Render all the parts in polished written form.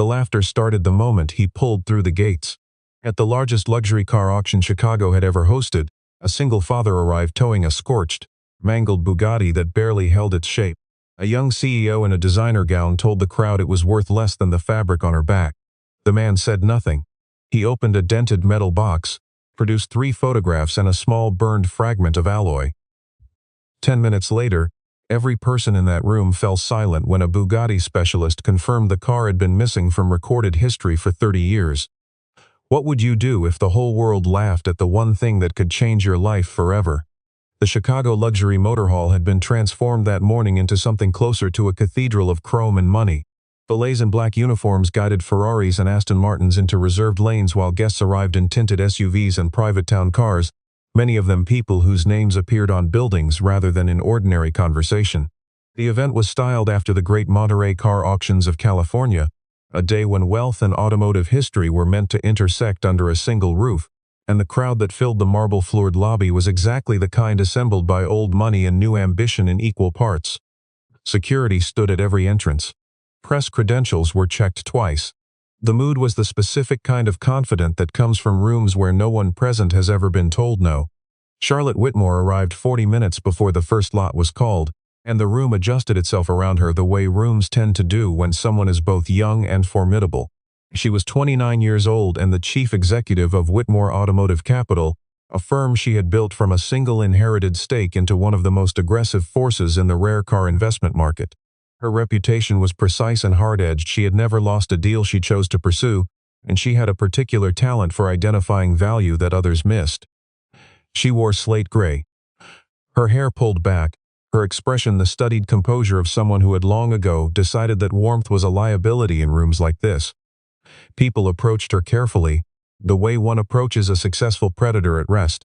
laughter started the moment he pulled through the gates. At the largest luxury car auction Chicago had ever hosted, a single father arrived towing a scorched, mangled Bugatti that barely held its shape. A young CEO in a designer gown told the crowd it was worth less than the fabric on her back. The man said nothing. He opened a dented metal box, produced 3 photographs and a small burned fragment of alloy. 10 minutes later, every person in that room fell silent when a Bugatti specialist confirmed the car had been missing from recorded history for 30 years. What would you do if the whole world laughed at the one thing that could change your life forever? The Chicago Luxury Motor Hall had been transformed that morning into something closer to a cathedral of chrome and money. Valets in black uniforms guided Ferraris and Aston Martins into reserved lanes while guests arrived in tinted SUVs and private town cars, many of them people whose names appeared on buildings rather than in ordinary conversation. The event was styled after the Great Monterey Car Auctions of California, a day when wealth and automotive history were meant to intersect under a single roof, and the crowd that filled the marble-floored lobby was exactly the kind assembled by old money and new ambition in equal parts. Security stood at every entrance. Press credentials were checked twice. The mood was the specific kind of confident that comes from rooms where no one present has ever been told no. Charlotte Whitmore arrived 40 minutes before the first lot was called, and the room adjusted itself around her the way rooms tend to do when someone is both young and formidable. She was 29 years old and the chief executive of Whitmore Automotive Capital, a firm she had built from a single inherited stake into one of the most aggressive forces in the rare car investment market. Her reputation was precise and hard-edged. She had never lost a deal she chose to pursue, and she had a particular talent for identifying value that others missed. She wore slate gray, her hair pulled back, her expression the studied composure of someone who had long ago decided that warmth was a liability in rooms like this. People approached her carefully, the way one approaches a successful predator at rest.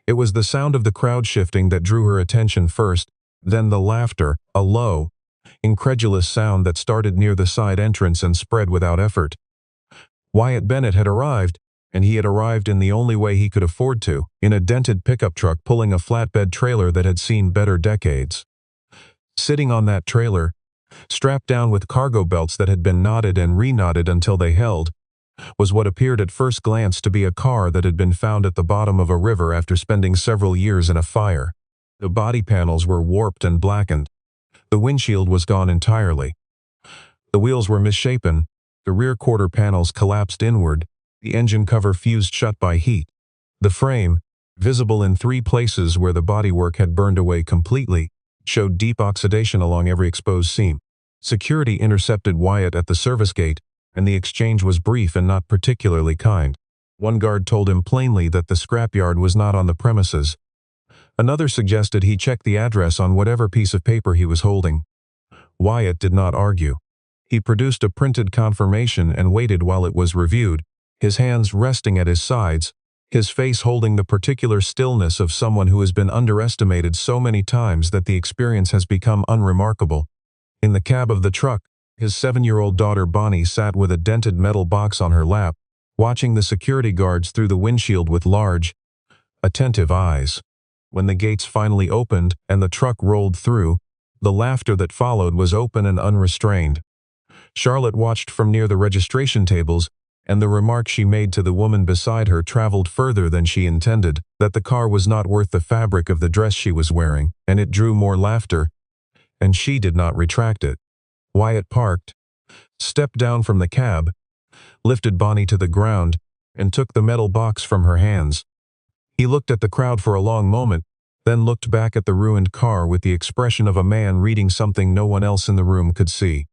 It was the sound of the crowd shifting that drew her attention first, then the laughter, a low, incredulous sound that started near the side entrance and spread without effort. Wyatt Bennett had arrived, and he had arrived in the only way he could afford to, in a dented pickup truck pulling a flatbed trailer that had seen better decades. Sitting on that trailer, strapped down with cargo belts that had been knotted and re-knotted until they held, was what appeared at first glance to be a car that had been found at the bottom of a river after spending several years in a fire. The body panels were warped and blackened. The windshield was gone entirely. The wheels were misshapen, the rear quarter panels collapsed inward, the engine cover fused shut by heat. The frame, visible in 3 places where the bodywork had burned away completely, showed deep oxidation along every exposed seam. Security intercepted Wyatt at the service gate, and the exchange was brief and not particularly kind. One guard told him plainly that the scrapyard was not on the premises. Another suggested he check the address on whatever piece of paper he was holding. Wyatt did not argue. He produced a printed confirmation and waited while it was reviewed, his hands resting at his sides, his face holding the particular stillness of someone who has been underestimated so many times that the experience has become unremarkable. In the cab of the truck, his 7-year-old daughter Bonnie sat with a dented metal box on her lap, watching the security guards through the windshield with large, attentive eyes. When the gates finally opened and the truck rolled through, the laughter that followed was open and unrestrained. Charlotte watched from near the registration tables, and the remark she made to the woman beside her traveled further than she intended, that the car was not worth the fabric of the dress she was wearing, and it drew more laughter, and she did not retract it. Wyatt parked, stepped down from the cab, lifted Bonnie to the ground, and took the metal box from her hands. He looked at the crowd for a long moment, then looked back at the ruined car with the expression of a man reading something no one else in the room could see.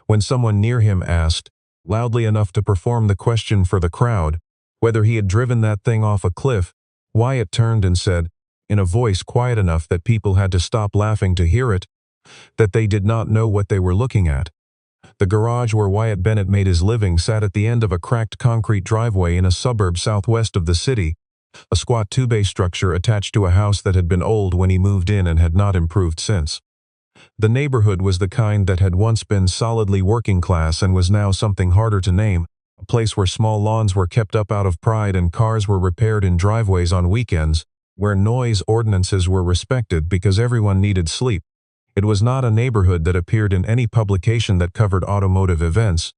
When someone near him asked, loudly enough to perform the question for the crowd, whether he had driven that thing off a cliff, Wyatt turned and said, in a voice quiet enough that people had to stop laughing to hear it, that they did not know what they were looking at. The garage where Wyatt Bennett made his living sat at the end of a cracked concrete driveway in a suburb southwest of the city, a squat 2-bay structure attached to a house that had been old when he moved in and had not improved since. The neighborhood was the kind that had once been solidly working class and was now something harder to name, a place where small lawns were kept up out of pride and cars were repaired in driveways on weekends, where noise ordinances were respected because everyone needed sleep. It was not a neighborhood that appeared in any publication that covered automotive events,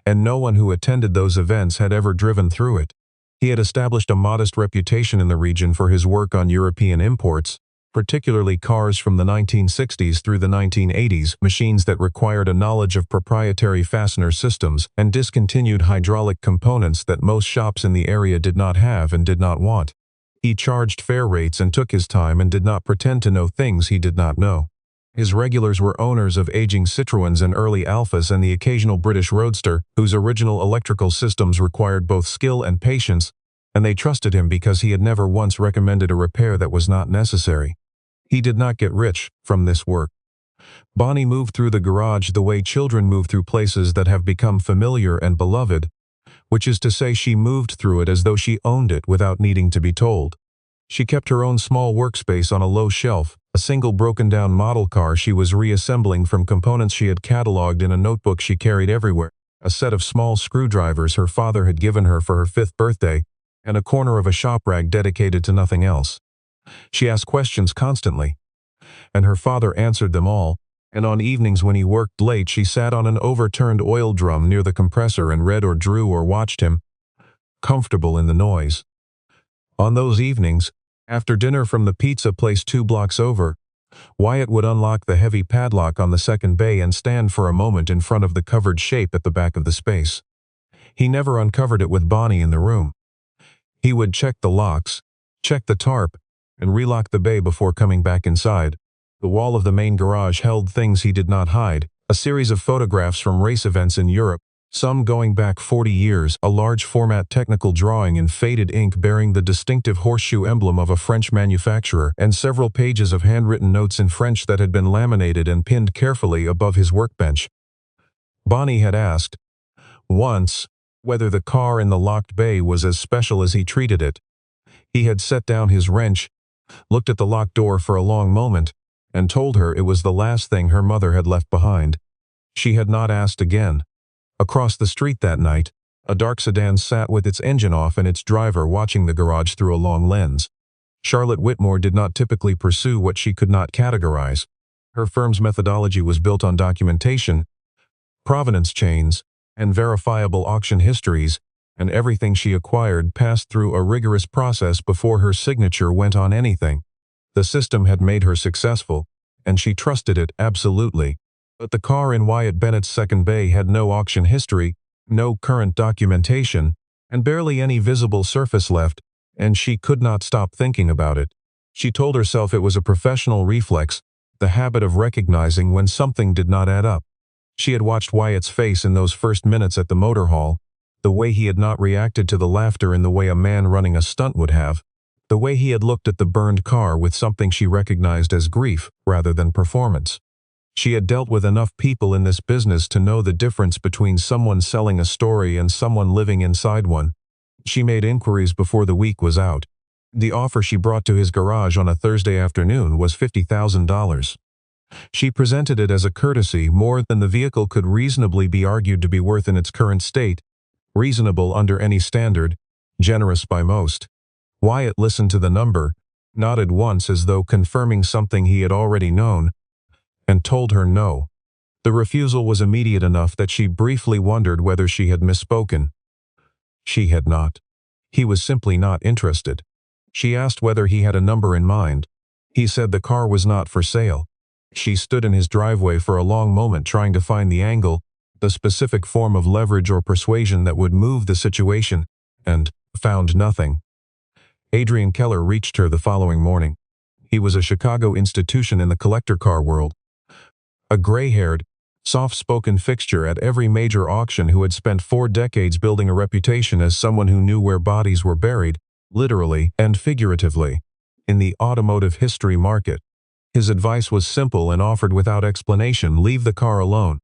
and no one who attended those events had ever driven through it. He had established a modest reputation in the region for his work on European imports, particularly cars from the 1960s through the 1980s, machines that required a knowledge of proprietary fastener systems and discontinued hydraulic components that most shops in the area did not have and did not want. He charged fair rates and took his time and did not pretend to know things he did not know. His regulars were owners of aging Citroëns and early Alphas and the occasional British Roadster, whose original electrical systems required both skill and patience, and they trusted him because he had never once recommended a repair that was not necessary. He did not get rich from this work. Bonnie moved through the garage the way children move through places that have become familiar and beloved, which is to say she moved through it as though she owned it without needing to be told. She kept her own small workspace on a low shelf, a single broken-down model car she was reassembling from components she had cataloged in a notebook she carried everywhere, a set of small screwdrivers her father had given her for her 5th birthday, and a corner of a shop rag dedicated to nothing else. She asked questions constantly, and her father answered them all, and on evenings when he worked late she sat on an overturned oil drum near the compressor and read or drew or watched him, comfortable in the noise. On those evenings, after dinner from the pizza place 2 blocks over, Wyatt would unlock the heavy padlock on the second bay and stand for a moment in front of the covered shape at the back of the space. He never uncovered it with Bonnie in the room. He would check the locks, check the tarp, and relock the bay before coming back inside. The wall of the main garage held things he did not hide, a series of photographs from race events in Europe, some going back 40 years, a large-format technical drawing in faded ink bearing the distinctive horseshoe emblem of a French manufacturer, and several pages of handwritten notes in French that had been laminated and pinned carefully above his workbench. Bonnie had asked, once, whether the car in the locked bay was as special as he treated it. He had set down his wrench, looked at the locked door for a long moment, and told her it was the last thing her mother had left behind. She had not asked again. Across the street that night, a dark sedan sat with its engine off and its driver watching the garage through a long lens. Charlotte Whitmore did not typically pursue what she could not categorize. Her firm's methodology was built on documentation, provenance chains, and verifiable auction histories, and everything she acquired passed through a rigorous process before her signature went on anything. The system had made her successful, and she trusted it absolutely. But the car in Wyatt Bennett's second bay had no auction history, no current documentation, and barely any visible surface left, and she could not stop thinking about it. She told herself it was a professional reflex, the habit of recognizing when something did not add up. She had watched Wyatt's face in those first minutes at the motor hall, the way he had not reacted to the laughter in the way a man running a stunt would have, the way he had looked at the burned car with something she recognized as grief rather than performance. She had dealt with enough people in this business to know the difference between someone selling a story and someone living inside one. She made inquiries before the week was out. The offer she brought to his garage on a Thursday afternoon was $50,000. She presented it as a courtesy, more than the vehicle could reasonably be argued to be worth in its current state, reasonable under any standard, generous by most. Wyatt listened to the number, nodded once as though confirming something he had already known, and told her no. The refusal was immediate enough that she briefly wondered whether she had misspoken. She had not. He was simply not interested. She asked whether he had a number in mind. He said the car was not for sale. She stood in his driveway for a long moment trying to find the angle, the specific form of leverage or persuasion that would move the situation, and found nothing. Adrian Keller reached her the following morning. He was a Chicago institution in the collector car world. A gray-haired, soft-spoken fixture at every major auction who had spent 4 decades building a reputation as someone who knew where bodies were buried, literally and figuratively, in the automotive history market. His advice was simple and offered without explanation: leave the car alone.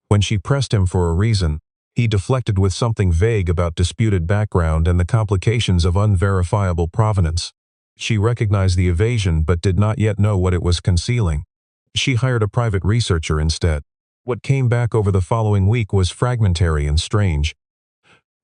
When she pressed him for a reason, he deflected with something vague about disputed background and the complications of unverifiable provenance. She recognized the evasion but did not yet know what it was concealing. She hired a private researcher instead. What came back over the following week was fragmentary and strange.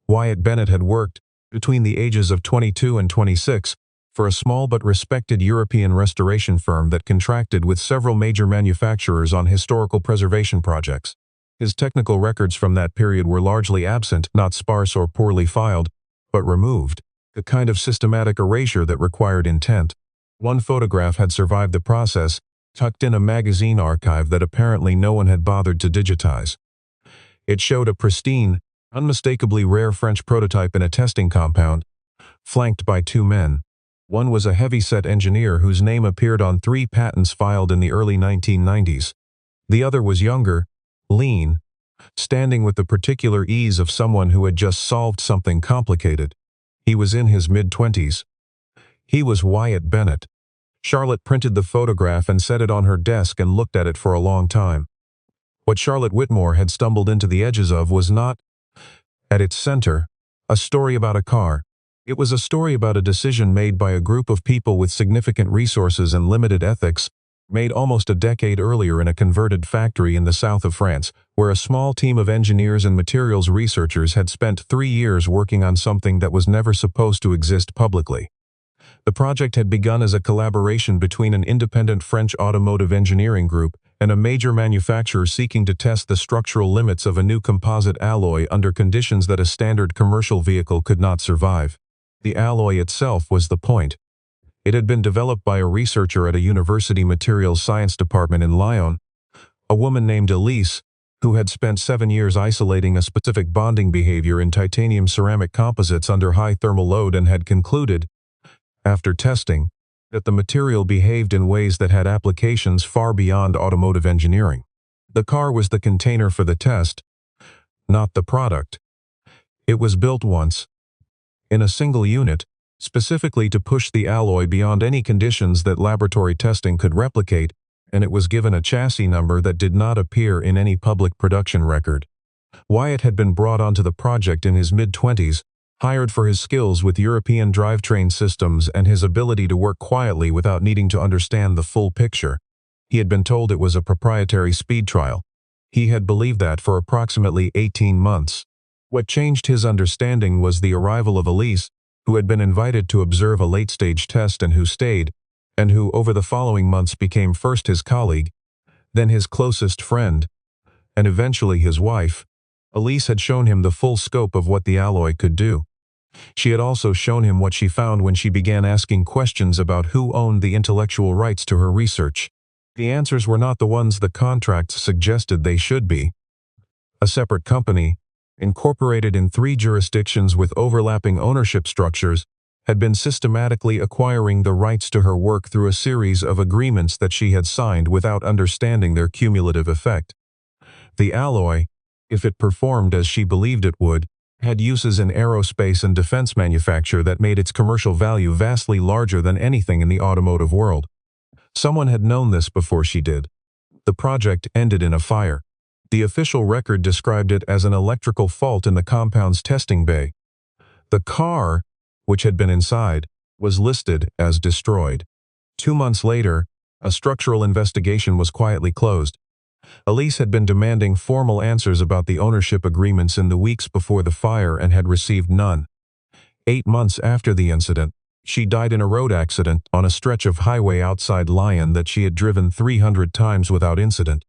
Wyatt Bennett had worked, between the ages of 22 and 26, for a small but respected European restoration firm that contracted with several major manufacturers on historical preservation projects. His technical records from that period were largely absent, not sparse or poorly filed, but removed, the kind of systematic erasure that required intent. One photograph had survived the process, tucked in a magazine archive that apparently no one had bothered to digitize. It showed a pristine, unmistakably rare French prototype in a testing compound, flanked by two men. One was a heavy-set engineer whose name appeared on 3 patents filed in the early 1990s. The other was younger, lean, standing with the particular ease of someone who had just solved something complicated. He was in his mid-20s. He was Wyatt Bennett. Charlotte printed the photograph and set it on her desk and looked at it for a long time. What Charlotte Whitmore had stumbled into the edges of was not, at its center, a story about a car. It was a story about a decision made by a group of people with significant resources and limited ethics, made almost a decade earlier in a converted factory in the south of France, where a small team of engineers and materials researchers had spent 3 years working on something that was never supposed to exist publicly. The project had begun as a collaboration between an independent French automotive engineering group and a major manufacturer seeking to test the structural limits of a new composite alloy under conditions that a standard commercial vehicle could not survive. The alloy itself was the point. It had been developed by a researcher at a university materials science department in Lyon, a woman named Elise, who had spent 7 years isolating a specific bonding behavior in titanium ceramic composites under high thermal load and had concluded, after testing, that the material behaved in ways that had applications far beyond automotive engineering. The car was the container for the test, not the product. It was built once, in a single unit, specifically to push the alloy beyond any conditions that laboratory testing could replicate, and it was given a chassis number that did not appear in any public production record. Wyatt had been brought onto the project in his mid-20s, hired for his skills with European drivetrain systems and his ability to work quietly without needing to understand the full picture. He had been told it was a proprietary speed trial. He had believed that for approximately 18 months. What changed his understanding was the arrival of Elise, who had been invited to observe a late-stage test and who stayed, and who over the following months became first his colleague, then his closest friend, and eventually his wife. Elise had shown him the full scope of what the alloy could do. She had also shown him what she found when she began asking questions about who owned the intellectual rights to her research. The answers were not the ones the contracts suggested they should be. A separate company, incorporated in 3 jurisdictions with overlapping ownership structures, had been systematically acquiring the rights to her work through a series of agreements that she had signed without understanding their cumulative effect. The alloy, if it performed as she believed it would, had uses in aerospace and defense manufacture that made its commercial value vastly larger than anything in the automotive world. Someone had known this before she did. The project ended in a fire. The official record described it as an electrical fault in the compound's testing bay. The car, which had been inside, was listed as destroyed. 2 months later, a structural investigation was quietly closed. Elise had been demanding formal answers about the ownership agreements in the weeks before the fire and had received none. 8 months after the incident, she died in a road accident on a stretch of highway outside Lyon that she had driven 300 times without incident.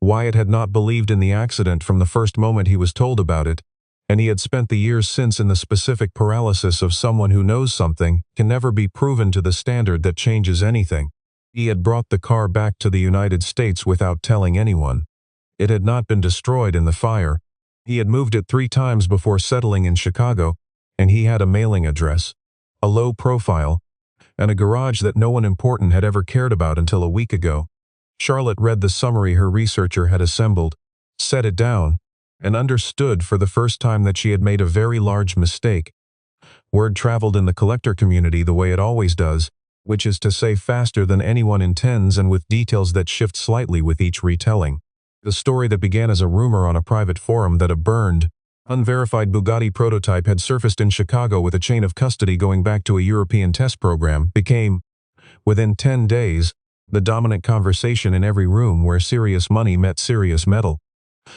Wyatt had not believed in the accident from the first moment he was told about it, and he had spent the years since in the specific paralysis of someone who knows something can never be proven to the standard that changes anything. He had brought the car back to the United States without telling anyone. It had not been destroyed in the fire. He had moved it 3 times before settling in Chicago, and he had a mailing address, a low profile, and a garage that no one important had ever cared about until a week ago. Charlotte read the summary her researcher had assembled, set it down, and understood for the first time that she had made a very large mistake. Word traveled in the collector community the way it always does, which is to say faster than anyone intends and with details that shift slightly with each retelling. The story that began as a rumor on a private forum that a burned, unverified Bugatti prototype had surfaced in Chicago with a chain of custody going back to a European test program became, within 10 days, the dominant conversation in every room where serious money met serious metal.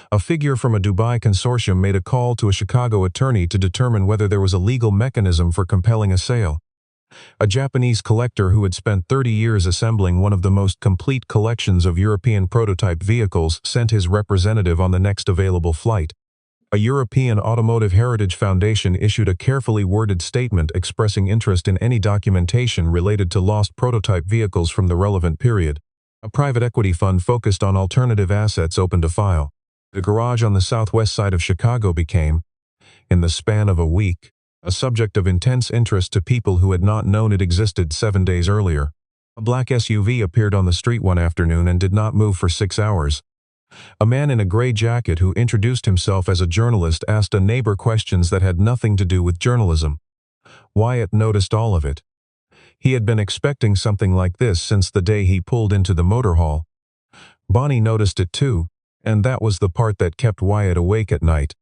A figure from a Dubai consortium made a call to a Chicago attorney to determine whether there was a legal mechanism for compelling a sale. A Japanese collector who had spent 30 years assembling one of the most complete collections of European prototype vehicles sent his representative on the next available flight. A European Automotive Heritage Foundation issued a carefully worded statement expressing interest in any documentation related to lost prototype vehicles from the relevant period. A private equity fund focused on alternative assets opened a file. The garage on the southwest side of Chicago became, in the span of a week, a subject of intense interest to people who had not known it existed 7 days earlier. A black SUV appeared on the street one afternoon and did not move for 6 hours. A man in a gray jacket who introduced himself as a journalist asked a neighbor questions that had nothing to do with journalism. Wyatt noticed all of it. He had been expecting something like this since the day he pulled into the motor hall. Bonnie noticed it too, and that was the part that kept Wyatt awake at night.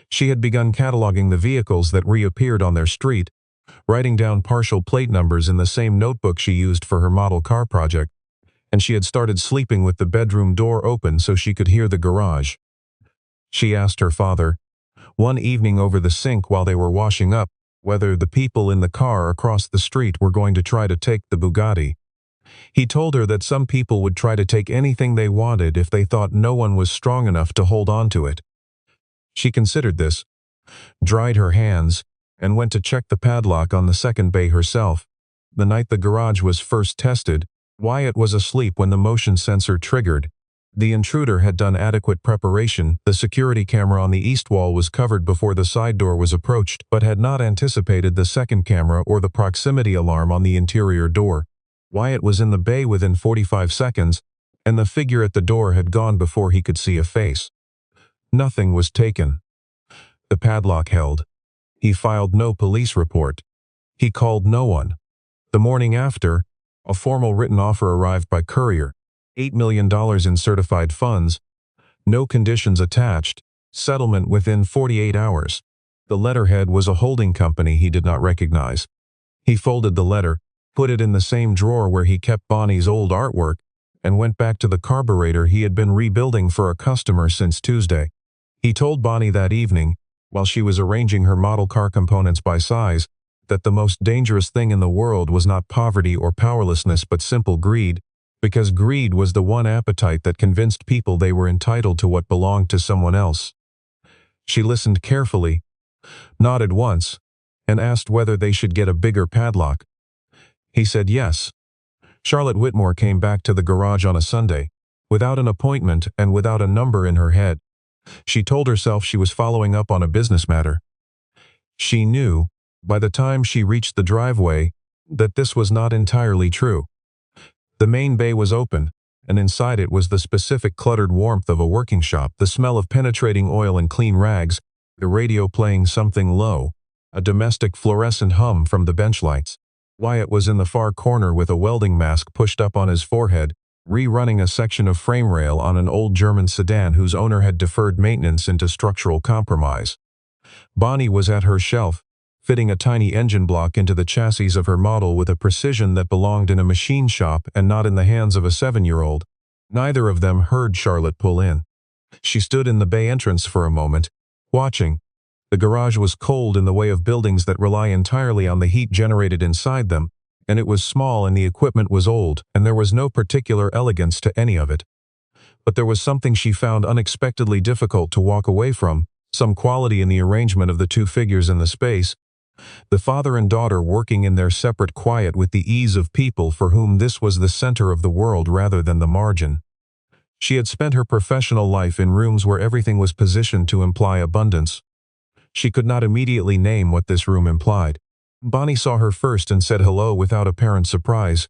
She had begun cataloging the vehicles that reappeared on their street, writing down partial plate numbers in the same notebook she used for her model car project, and she had started sleeping with the bedroom door open so she could hear the garage. She asked her father, one evening over the sink while they were washing up, whether the people in the car across the street were going to try to take the Bugatti. He told her that some people would try to take anything they wanted if they thought no one was strong enough to hold on to it. She considered this, dried her hands, and went to check the padlock on the second bay herself. The night the garage was first tested, Wyatt was asleep when the motion sensor triggered. The intruder had done adequate preparation. The security camera on the east wall was covered before the side door was approached, but had not anticipated the second camera or the proximity alarm on the interior door. Wyatt was in the bay within 45 seconds, and the figure at the door had gone before he could see a face. Nothing was taken. The padlock held. He filed no police report. He called no one. The morning after, a formal written offer arrived by courier. $8 million in certified funds. No conditions attached. Settlement within 48 hours. The letterhead was a holding company he did not recognize. He folded the letter, put it in the same drawer where he kept Bonnie's old artwork, and went back to the carburetor he had been rebuilding for a customer since Tuesday. He told Bonnie that evening, while she was arranging her model car components by size, that the most dangerous thing in the world was not poverty or powerlessness but simple greed, because greed was the one appetite that convinced people they were entitled to what belonged to someone else. She listened carefully, nodded once, and asked whether they should get a bigger padlock. He said yes. Charlotte Whitmore came back to the garage on a Sunday, without an appointment and without a number in her head. She told herself she was following up on a business matter. She knew, by the time she reached the driveway, that this was not entirely true. The main bay was open, and inside it was the specific cluttered warmth of a working shop, the smell of penetrating oil and clean rags, the radio playing something low, a domestic fluorescent hum from the bench lights. Wyatt was in the far corner with a welding mask pushed up on his forehead, rerunning a section of frame rail on an old German sedan whose owner had deferred maintenance into structural compromise. Bonnie was at her shelf, fitting a tiny engine block into the chassis of her model with a precision that belonged in a machine shop and not in the hands of a 7-year-old. Neither of them heard Charlotte pull in. She stood in the bay entrance for a moment, watching. The garage was cold in the way of buildings that rely entirely on the heat generated inside them, and it was small and the equipment was old, and there was no particular elegance to any of it. But there was something she found unexpectedly difficult to walk away from, some quality in the arrangement of the two figures in the space, the father and daughter working in their separate quiet with the ease of people for whom this was the center of the world rather than the margin. She had spent her professional life in rooms where everything was positioned to imply abundance. She could not immediately name what this room implied. Bonnie saw her first and said hello without apparent surprise,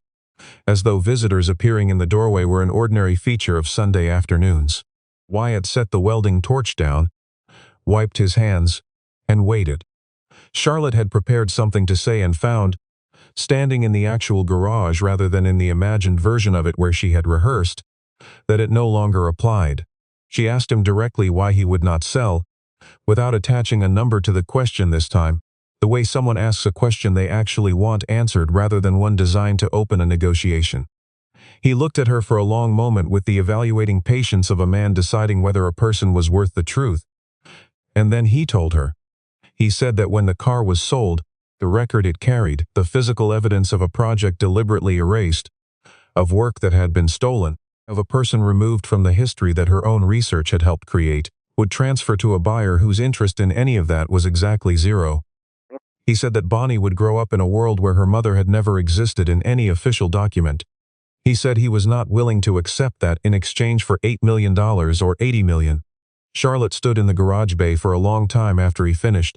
as though visitors appearing in the doorway were an ordinary feature of Sunday afternoons. Wyatt set the welding torch down, wiped his hands, and waited. Charlotte had prepared something to say and found, standing in the actual garage rather than in the imagined version of it where she had rehearsed, that it no longer applied. She asked him directly why he would not sell, without attaching a number to the question this time, the way someone asks a question they actually want answered rather than one designed to open a negotiation. He looked at her for a long moment with the evaluating patience of a man deciding whether a person was worth the truth. And then he told her. He said that when the car was sold, The record it carried, the physical evidence of a project deliberately erased, of work that had been stolen, of a person removed from the history that her own research had helped create, would transfer to a buyer whose interest in any of that was exactly zero. He said that Bonnie would grow up in a world where her mother had never existed in any official document. He said he was not willing to accept that in exchange for $8 million or $80 million. Charlotte stood in the garage bay for a long time after he finished.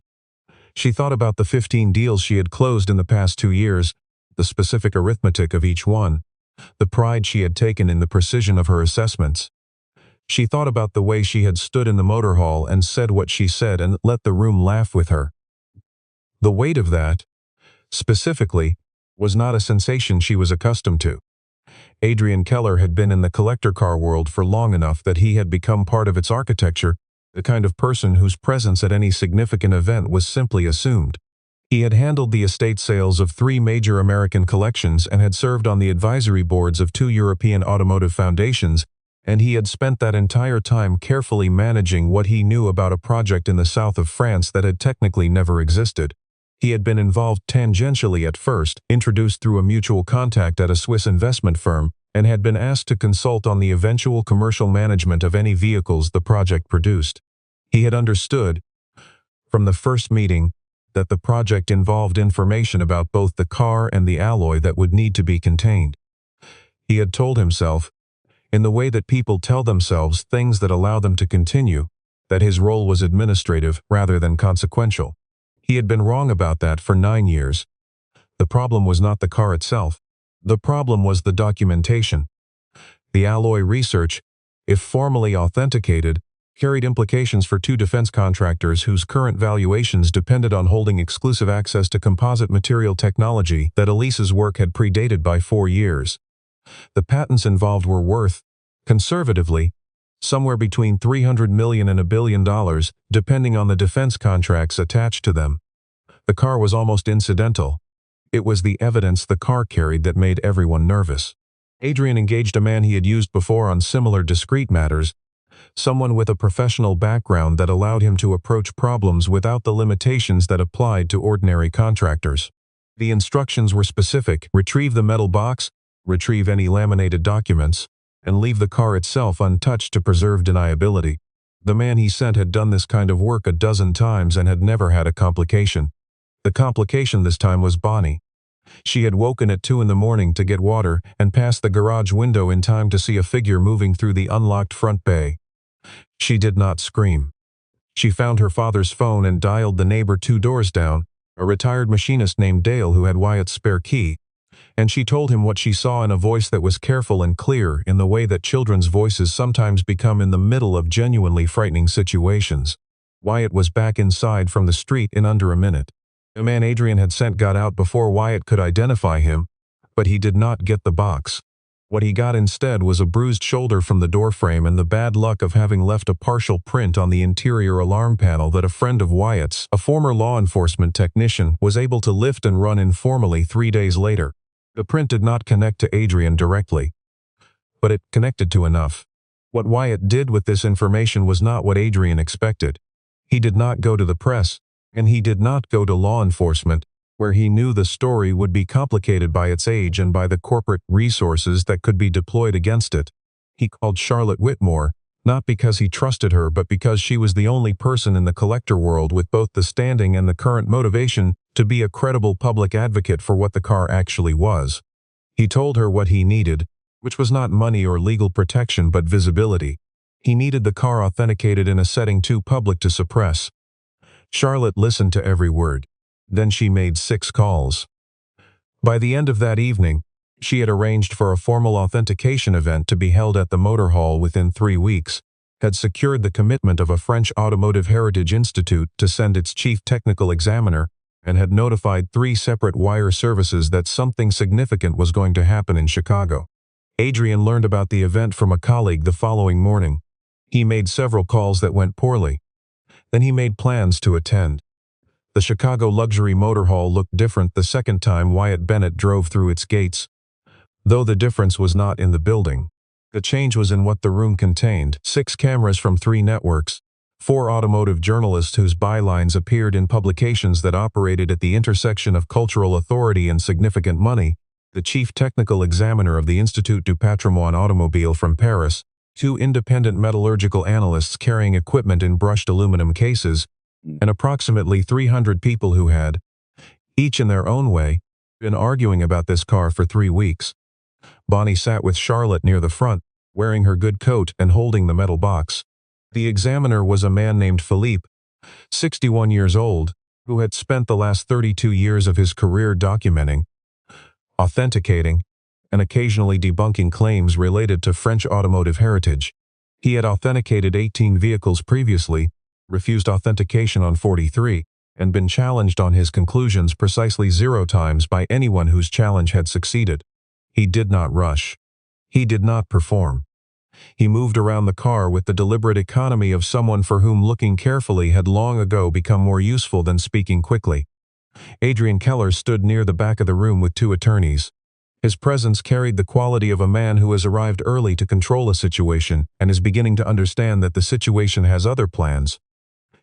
She thought about the 15 deals she had closed in the past 2 years, the specific arithmetic of each one, the pride she had taken in the precision of her assessments. She thought about the way she had stood in the motor hall and said what she said and let the room laugh with her. The weight of that, specifically, was not a sensation she was accustomed to. Adrian Keller had been in the collector car world for long enough that he had become part of its architecture, the kind of person whose presence at any significant event was simply assumed. He had handled the estate sales of 3 major American collections and had served on the advisory boards of 2 European automotive foundations, and he had spent that entire time carefully managing what he knew about a project in the south of France that had technically never existed. He had been involved tangentially at first, introduced through a mutual contact at a Swiss investment firm, and had been asked to consult on the eventual commercial management of any vehicles the project produced. He had understood, from the first meeting, that the project involved information about both the car and the alloy that would need to be contained. He had told himself, in the way that people tell themselves things that allow them to continue, that his role was administrative rather than consequential. He had been wrong about that for 9 years. The problem was not the car itself. The problem was the documentation. The alloy research, if formally authenticated, carried implications for 2 defense contractors whose current valuations depended on holding exclusive access to composite material technology that Elise's work had predated by 4 years. The patents involved were worth, conservatively, somewhere between $300 million and $1 billion, depending on the defense contracts attached to them. The car was almost incidental. It was the evidence the car carried that made everyone nervous. Adrian engaged a man he had used before on similar discrete matters, someone with a professional background that allowed him to approach problems without the limitations that applied to ordinary contractors. The instructions were specific: retrieve the metal box, retrieve any laminated documents, and leave the car itself untouched to preserve deniability. The man he sent had done this kind of work a dozen times and had never had a complication. The complication this time was Bonnie. She had woken at 2 in the morning to get water and passed the garage window in time to see a figure moving through the unlocked front bay. She did not scream. She found her father's phone and dialed the neighbor 2 doors down, a retired machinist named Dale who had Wyatt's spare key, and she told him what she saw in a voice that was careful and clear in the way that children's voices sometimes become in the middle of genuinely frightening situations. Wyatt was back inside from the street in under a minute. The man Adrian had sent got out before Wyatt could identify him, but he did not get the box. What he got instead was a bruised shoulder from the doorframe and the bad luck of having left a partial print on the interior alarm panel that a friend of Wyatt's, a former law enforcement technician, was able to lift and run informally 3 days later. The print did not connect to Adrian directly, but it connected to enough. What Wyatt did with this information was not what Adrian expected. He did not go to the press, and he did not go to law enforcement, where he knew the story would be complicated by its age and by the corporate resources that could be deployed against it. He called Charlotte Whitmore, not because he trusted her but because she was the only person in the collector world with both the standing and the current motivation to be a credible public advocate for what the car actually was. He told her what he needed, which was not money or legal protection but visibility. He needed the car authenticated in a setting too public to suppress. Charlotte listened to every word. Then she made 6 calls. By the end of that evening, she had arranged for a formal authentication event to be held at the Motor Hall within 3 weeks, had secured the commitment of a French Automotive Heritage Institute to send its chief technical examiner, and had notified 3 separate wire services that something significant was going to happen in Chicago. Adrian learned about the event from a colleague the following morning. He made several calls that went poorly. Then he made plans to attend. The Chicago Luxury Motor Hall looked different the second time Wyatt Bennett drove through its gates. Though the difference was not in the building. The change was in what the room contained: 6 cameras from 3 networks, 4 automotive journalists whose bylines appeared in publications that operated at the intersection of cultural authority and significant money, the chief technical examiner of the Institut du Patrimoine Automobile from Paris, 2 independent metallurgical analysts carrying equipment in brushed aluminum cases, and approximately 300 people who had, each in their own way, been arguing about this car for 3 weeks. Bonnie sat with Charlotte near the front, wearing her good coat and holding the metal box. The examiner was a man named Philippe, 61 years old, who had spent the last 32 years of his career documenting, authenticating, and occasionally debunking claims related to French automotive heritage. He had authenticated 18 vehicles previously, refused authentication on 43, and been challenged on his conclusions precisely 0 times by anyone whose challenge had succeeded. He did not rush. He did not perform. He moved around the car with the deliberate economy of someone for whom looking carefully had long ago become more useful than speaking quickly. Adrian Keller stood near the back of the room with 2 attorneys. His presence carried the quality of a man who has arrived early to control a situation and is beginning to understand that the situation has other plans.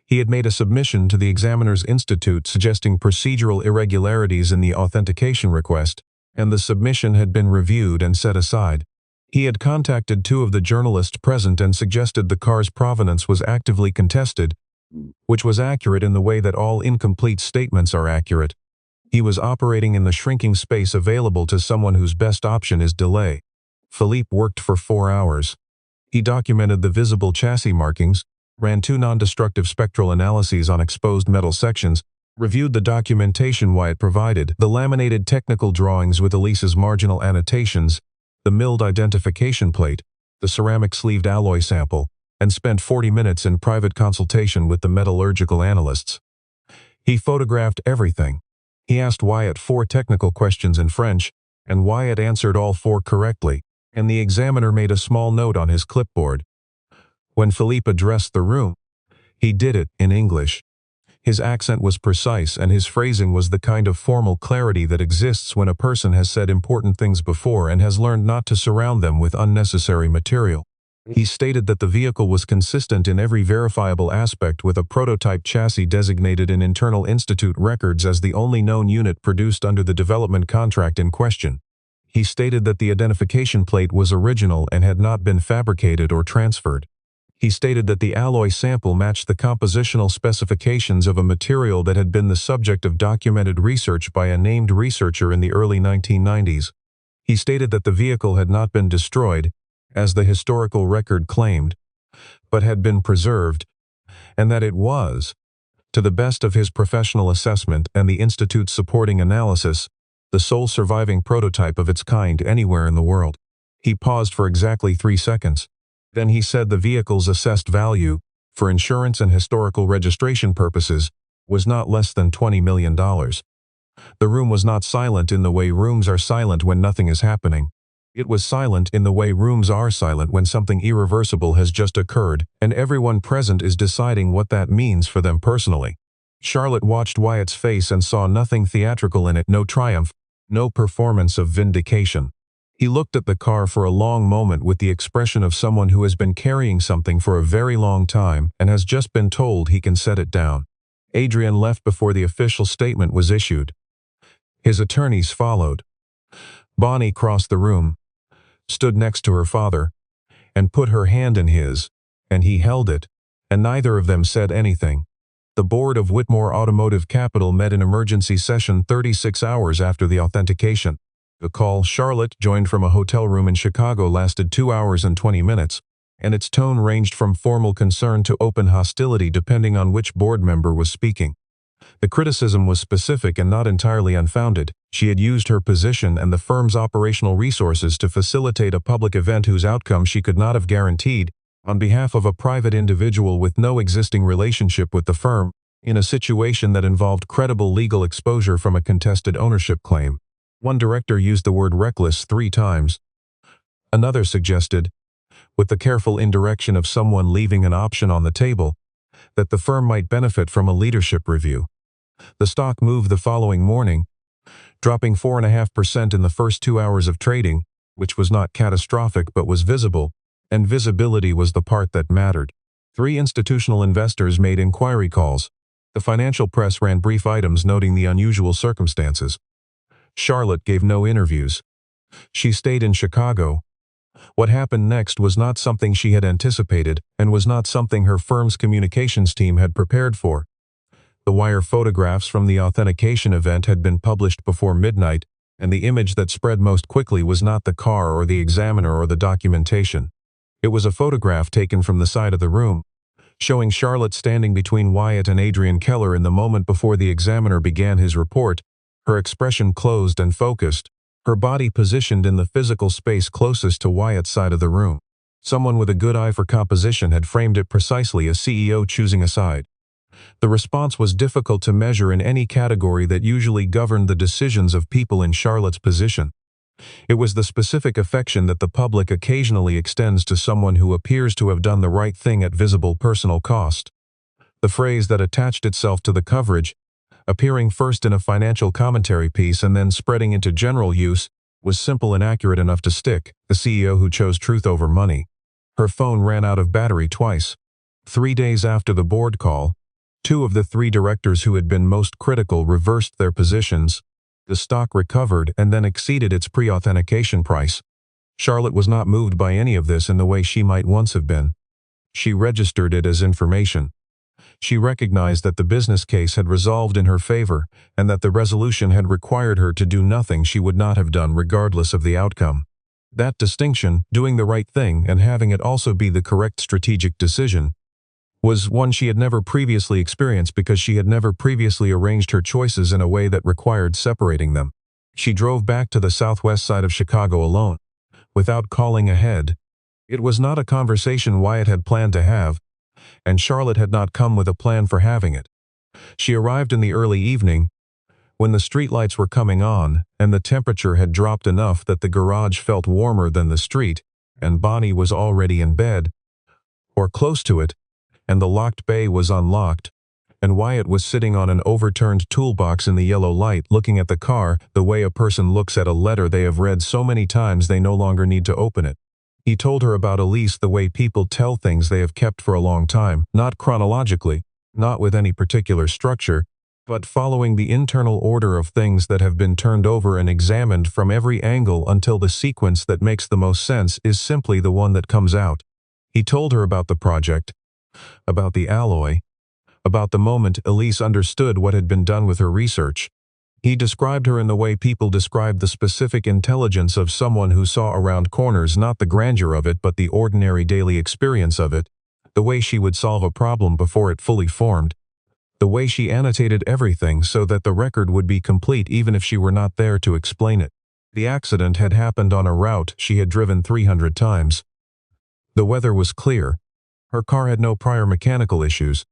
He had made a submission to the Examiners Institute suggesting procedural irregularities in the authentication request, and the submission had been reviewed and set aside. He had contacted 2 of the journalists present and suggested the car's provenance was actively contested, which was accurate in the way that all incomplete statements are accurate. He was operating in the shrinking space available to someone whose best option is delay. Philippe worked for 4 hours. He documented the visible chassis markings, ran 2 non-destructive spectral analyses on exposed metal sections, reviewed the documentation Wyatt provided, the laminated technical drawings with Elise's marginal annotations, the milled identification plate, the ceramic sleeved alloy sample, and spent 40 minutes in private consultation with the metallurgical analysts. He photographed everything. He asked Wyatt 4 technical questions in French, and Wyatt answered all 4 correctly, and the examiner made a small note on his clipboard. When Philippe addressed the room, he did it in English. His accent was precise and his phrasing was the kind of formal clarity that exists when a person has said important things before and has learned not to surround them with unnecessary material. He stated that the vehicle was consistent in every verifiable aspect with a prototype chassis designated in internal institute records as the only known unit produced under the development contract in question. He stated that the identification plate was original and had not been fabricated or transferred. He stated that the alloy sample matched the compositional specifications of a material that had been the subject of documented research by a named researcher in the early 1990s. He stated that the vehicle had not been destroyed, as the historical record claimed, but had been preserved, and that it was, to the best of his professional assessment and the Institute's supporting analysis, the sole surviving prototype of its kind anywhere in the world. He paused for exactly 3 seconds. Then he said the vehicle's assessed value, for insurance and historical registration purposes, was not less than $20 million. The room was not silent in the way rooms are silent when nothing is happening. It was silent in the way rooms are silent when something irreversible has just occurred, and everyone present is deciding what that means for them personally. Charlotte watched Wyatt's face and saw nothing theatrical in it, no triumph, no performance of vindication. He looked at the car for a long moment with the expression of someone who has been carrying something for a very long time and has just been told he can set it down. Adrian left before the official statement was issued. His attorneys followed. Bonnie crossed the room, stood next to her father, and put her hand in his, and he held it, and neither of them said anything. The board of Whitmore Automotive Capital met in emergency session 36 hours after the authentication. The call Charlotte joined from a hotel room in Chicago lasted 2 hours and 20 minutes, and its tone ranged from formal concern to open hostility depending on which board member was speaking. The criticism was specific and not entirely unfounded. She had used her position and the firm's operational resources to facilitate a public event whose outcome she could not have guaranteed, on behalf of a private individual with no existing relationship with the firm, in a situation that involved credible legal exposure from a contested ownership claim. One director used the word reckless 3 times. Another suggested, with the careful indirection of someone leaving an option on the table, that the firm might benefit from a leadership review. The stock moved the following morning, dropping 4.5% in the first 2 hours of trading, which was not catastrophic but was visible, and visibility was the part that mattered. 3 institutional investors made inquiry calls. The financial press ran brief items noting the unusual circumstances. Charlotte gave no interviews. She stayed in Chicago. What happened next was not something she had anticipated and was not something her firm's communications team had prepared for. The wire photographs from the authentication event had been published before midnight, and the image that spread most quickly was not the car or the examiner or the documentation. It was a photograph taken from the side of the room, showing Charlotte standing between Wyatt and Adrian Keller in the moment before the examiner began his report, her expression closed and focused, her body positioned in the physical space closest to Wyatt's side of the room. Someone with a good eye for composition had framed it precisely as CEO choosing a side. The response was difficult to measure in any category that usually governed the decisions of people in Charlotte's position. It was the specific affection that the public occasionally extends to someone who appears to have done the right thing at visible personal cost. The phrase that attached itself to the coverage, appearing first in a financial commentary piece and then spreading into general use, was simple and accurate enough to stick, the CEO who chose truth over money. Her phone ran out of battery twice. 3 days after the board call, 2 of the 3 directors who had been most critical reversed their positions. The stock recovered and then exceeded its pre-authentication price. Charlotte was not moved by any of this in the way she might once have been. She registered it as information. She recognized that the business case had resolved in her favor and that the resolution had required her to do nothing she would not have done regardless of the outcome. That distinction, doing the right thing and having it also be the correct strategic decision, was one she had never previously experienced because she had never previously arranged her choices in a way that required separating them. She drove back to the southwest side of Chicago alone, without calling ahead. It was not a conversation Wyatt had planned to have, and Charlotte had not come with a plan for having it. She arrived in the early evening, when the streetlights were coming on and the temperature had dropped enough that the garage felt warmer than the street, and Bonnie was already in bed, or close to it, and the locked bay was unlocked, and Wyatt was sitting on an overturned toolbox in the yellow light looking at the car the way a person looks at a letter they have read so many times they no longer need to open it. He told her about Elise the way people tell things they have kept for a long time, not chronologically, not with any particular structure, but following the internal order of things that have been turned over and examined from every angle until the sequence that makes the most sense is simply the one that comes out. He told her about the project, about the alloy, about the moment Elise understood what had been done with her research. He described her in the way people describe the specific intelligence of someone who saw around corners, not the grandeur of it but the ordinary daily experience of it, the way she would solve a problem before it fully formed, the way she annotated everything so that the record would be complete even if she were not there to explain it. The accident had happened on a route she had driven 300 times. The weather was clear. Her car had no prior mechanical issues.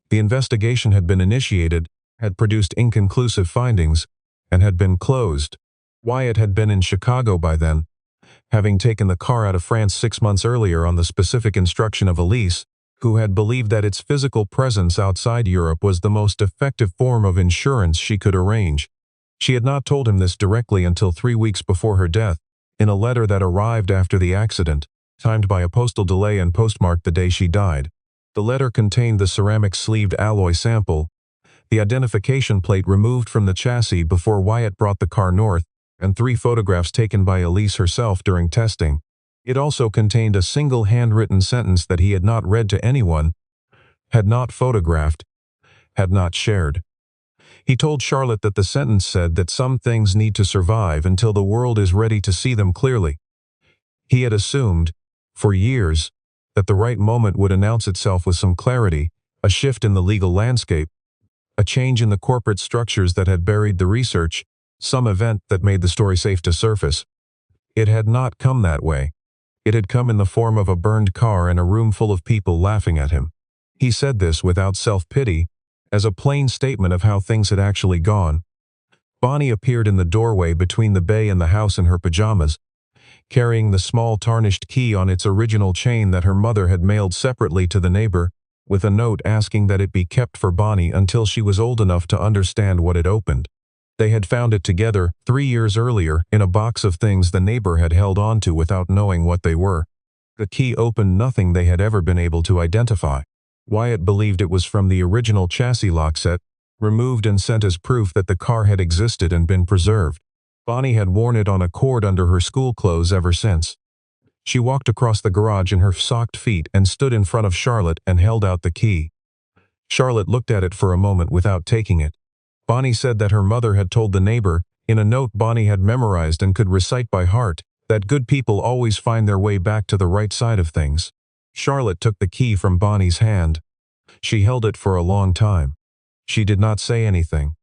The investigation had been initiated, had produced inconclusive findings, and had been closed. Wyatt had been in Chicago by then, having taken the car out of France 6 months earlier on the specific instruction of Elise, who had believed that its physical presence outside Europe was the most effective form of insurance she could arrange. She had not told him this directly until 3 weeks before her death, in a letter that arrived after the accident, timed by a postal delay and postmarked the day she died. The letter contained the ceramic sleeved alloy sample, the identification plate removed from the chassis before Wyatt brought the car north, and 3 photographs taken by Elise herself during testing. It also contained a single handwritten sentence that he had not read to anyone, had not photographed, had not shared. He told Charlotte that the sentence said that some things need to survive until the world is ready to see them clearly. He had assumed, for years, that the right moment would announce itself with some clarity, a shift in the legal landscape, a change in the corporate structures that had buried the research, some event that made the story safe to surface. It had not come that way. It had come in the form of a burned car and a room full of people laughing at him. He said this without self-pity, as a plain statement of how things had actually gone. Bonnie appeared in the doorway between the bay and the house in her pajamas, carrying the small tarnished key on its original chain that her mother had mailed separately to the neighbor, with a note asking that it be kept for Bonnie until she was old enough to understand what it opened. They had found it together 3 years earlier in a box of things the neighbor had held onto without knowing what they were. The key opened nothing they had ever been able to identify. Wyatt believed it was from the original chassis lock set, removed and sent as proof that the car had existed and been preserved. Bonnie had worn it on a cord under her school clothes ever since. She walked across the garage in her socked feet and stood in front of Charlotte and held out the key. Charlotte looked at it for a moment without taking it. Bonnie said that her mother had told the neighbor, in a note Bonnie had memorized and could recite by heart, that good people always find their way back to the right side of things. Charlotte took the key from Bonnie's hand. She held it for a long time. She did not say anything.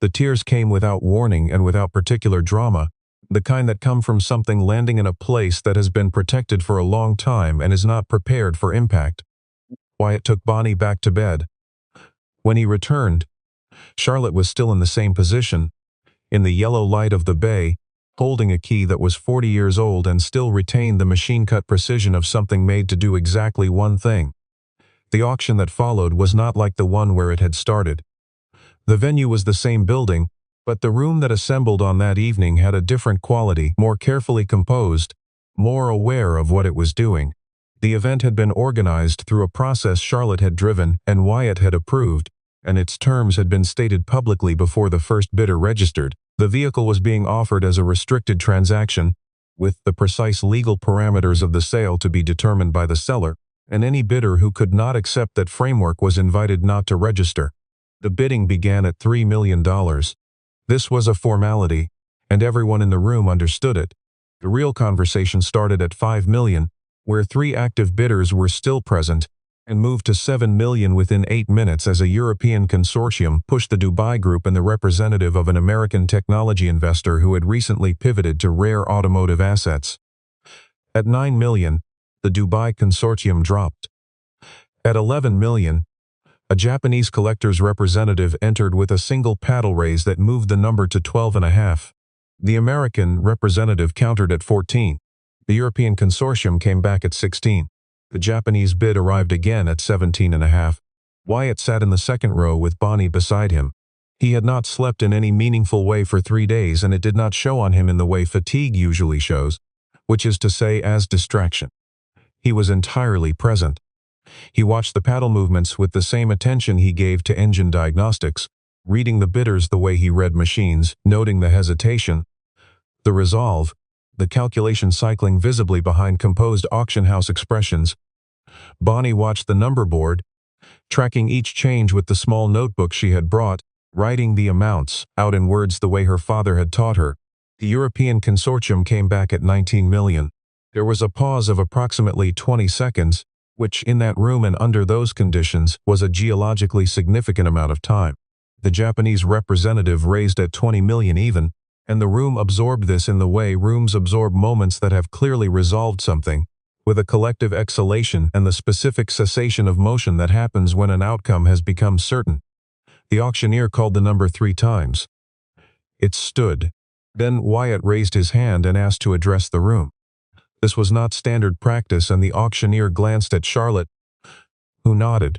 The tears came without warning and without particular drama, the kind that come from something landing in a place that has been protected for a long time and is not prepared for impact. Wyatt took Bonnie back to bed. When he returned, Charlotte was still in the same position, in the yellow light of the bay, holding a key that was 40 years old and still retained the machine-cut precision of something made to do exactly one thing. The auction that followed was not like the one where it had started. The venue was the same building, but the room that assembled on that evening had a different quality, more carefully composed, more aware of what it was doing. The event had been organized through a process Charlotte had driven and Wyatt had approved, and its terms had been stated publicly before the first bidder registered. The vehicle was being offered as a restricted transaction, with the precise legal parameters of the sale to be determined by the seller, and any bidder who could not accept that framework was invited not to register. The bidding began at $3 million. This was a formality, and everyone in the room understood it. The real conversation started at $5 million, where 3 active bidders were still present, and moved to $7 million within 8 minutes as a European consortium pushed the Dubai Group and the representative of an American technology investor who had recently pivoted to rare automotive assets. At $9 million, the Dubai consortium dropped. At $11 million, a Japanese collector's representative entered with a single paddle raise that moved the number to 12.5. The American representative countered at 14. The European consortium came back at 16. The Japanese bid arrived again at 17.5. Wyatt sat in the second row with Bonnie beside him. He had not slept in any meaningful way for 3 days, and it did not show on him in the way fatigue usually shows, which is to say as distraction. He was entirely present. He watched the paddle movements with the same attention he gave to engine diagnostics, reading the bidders the way he read machines, noting the hesitation, the resolve, the calculation cycling visibly behind composed auction house expressions. Bonnie watched the number board, tracking each change with the small notebook she had brought, writing the amounts out in words the way her father had taught her. The European consortium came back at 19 million. There was a pause of approximately 20 seconds, which in that room and under those conditions was a geologically significant amount of time. The Japanese representative raised at 20 million even, and the room absorbed this in the way rooms absorb moments that have clearly resolved something, with a collective exhalation and the specific cessation of motion that happens when an outcome has become certain. The auctioneer called the number 3 times. It stood. Then Wyatt raised his hand and asked to address the room. This was not standard practice, and the auctioneer glanced at Charlotte, who nodded.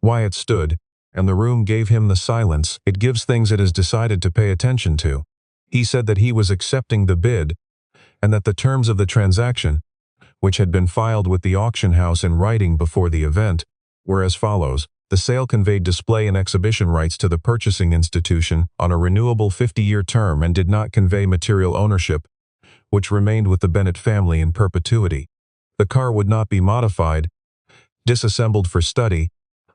Wyatt stood, and the room gave him the silence it gives things it has decided to pay attention to. He said that he was accepting the bid, and that the terms of the transaction, which had been filed with the auction house in writing before the event, were as follows. The sale conveyed display and exhibition rights to the purchasing institution on a renewable 50-year term and did not convey material ownership, which remained with the Bennett family in perpetuity. The car would not be modified, disassembled for study,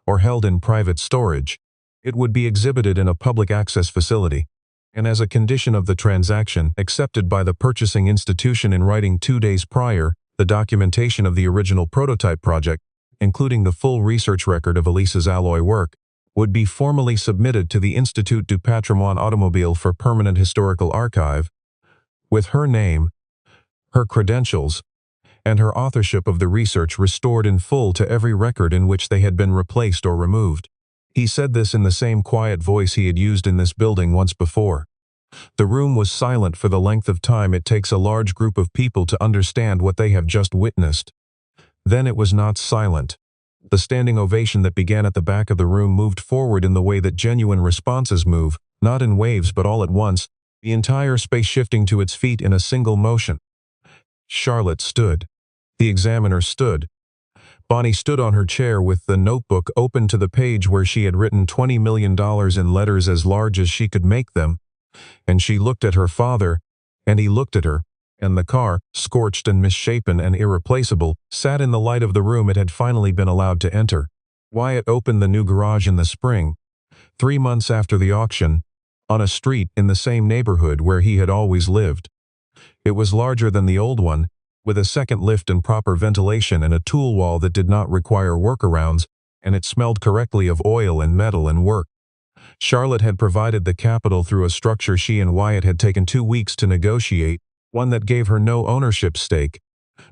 or held in private storage. It would be exhibited in a public access facility, and as a condition of the transaction accepted by the purchasing institution in writing 2 days prior, the documentation of the original prototype project, including the full research record of Elisa's alloy work, would be formally submitted to the Institut du Patrimoine Automobile for permanent historical archive, with her name, her credentials, and her authorship of the research restored in full to every record in which they had been replaced or removed. He said this in the same quiet voice he had used in this building once before. The room was silent for the length of time it takes a large group of people to understand what they have just witnessed. Then it was not silent. The standing ovation that began at the back of the room moved forward in the way that genuine responses move, not in waves but all at once, the entire space shifting to its feet in a single motion. Charlotte stood. The examiner stood. Bonnie stood on her chair with the notebook open to the page where she had written $20 million in letters as large as she could make them, and she looked at her father, and he looked at her, and the car, scorched and misshapen and irreplaceable, sat in the light of the room it had finally been allowed to enter. Wyatt opened the new garage in the spring, 3 months after the auction, on a street in the same neighborhood where he had always lived. It was larger than the old one, with a second lift and proper ventilation and a tool wall that did not require workarounds, and it smelled correctly of oil and metal and work. Charlotte had provided the capital through a structure she and Wyatt had taken 2 weeks to negotiate, one that gave her no ownership stake,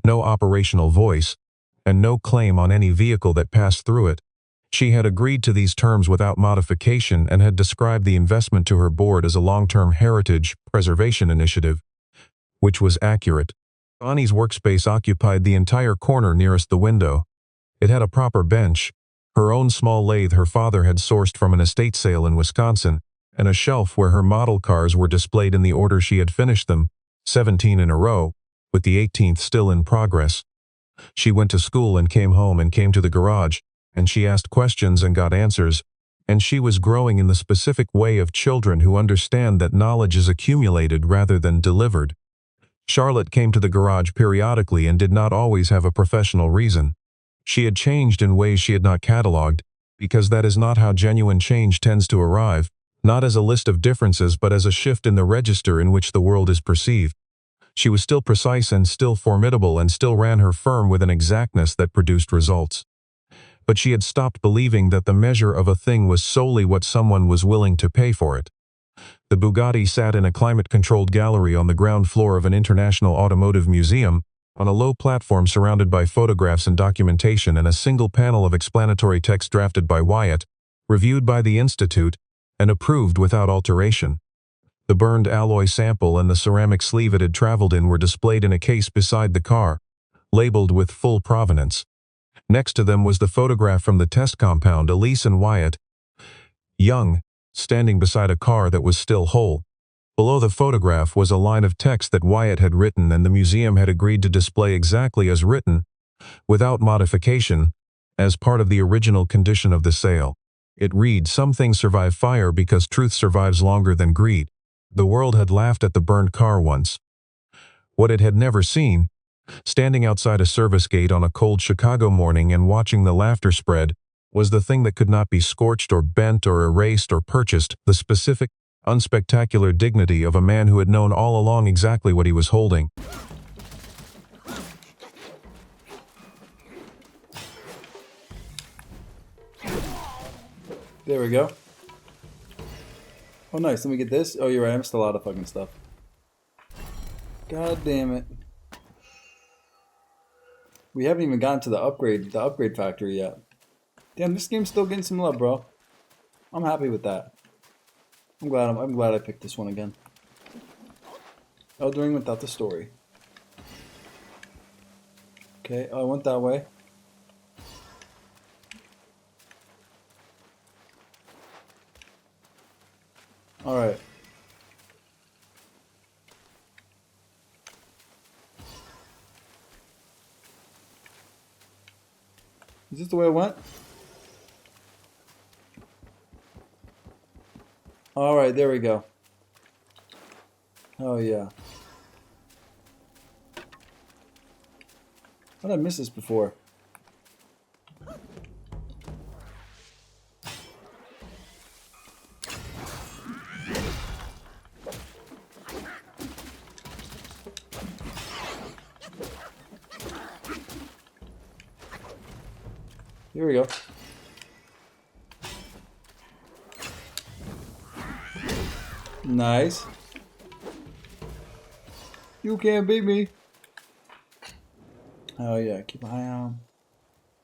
no operational voice, and no claim on any vehicle that passed through it. She had agreed to these terms without modification and had described the investment to her board as a long-term heritage preservation initiative, which was accurate. Bonnie's workspace occupied the entire corner nearest the window. It had a proper bench, her own small lathe her father had sourced from an estate sale in Wisconsin, and a shelf where her model cars were displayed in the order she had finished them, 17 in a row, with the 18th still in progress. She went to school and came home and came to the garage, and she asked questions and got answers, and she was growing in the specific way of children who understand that knowledge is accumulated rather than delivered. Charlotte came to the garage periodically and did not always have a professional reason. She had changed in ways she had not catalogued, because that is not how genuine change tends to arrive, not as a list of differences but as a shift in the register in which the world is perceived. She was still precise and still formidable and still ran her firm with an exactness that produced results. But she had stopped believing that the measure of a thing was solely what someone was willing to pay for it. The Bugatti sat in a climate-controlled gallery on the ground floor of an international automotive museum, on a low platform surrounded by photographs and documentation and a single panel of explanatory text drafted by Wyatt, reviewed by the Institute, and approved without alteration. The burned alloy sample and the ceramic sleeve it had traveled in were displayed in a case beside the car, labeled with full provenance. Next to them was the photograph from the test compound, Elise and Wyatt, young, standing beside a car that was still whole. Below the photograph was a line of text that Wyatt had written and the museum had agreed to display exactly as written, without modification, as part of the original condition of the sale. It read, "Some things survive fire because truth survives longer than greed." The world had laughed at the burned car once. What it had never seen, standing outside a service gate on a cold Chicago morning and watching the laughter spread, was the thing that could not be scorched or bent or erased or purchased, the specific, unspectacular dignity of a man who had known all along exactly what he was holding. There we go. Oh, nice. Let me get this. Oh, you're right. I missed a lot of fucking stuff. God damn it. We haven't even gotten to the upgrade factory yet. Damn, this game's still getting some love, bro. I'm happy with that. I'm glad I picked this one again. Elden Ring without the story. Okay, I went that way. Alright. Is this the way it went? Alright, there we go. Oh yeah. How did I miss this before? Here we go. Nice. You can't beat me. Oh yeah, keep an eye on.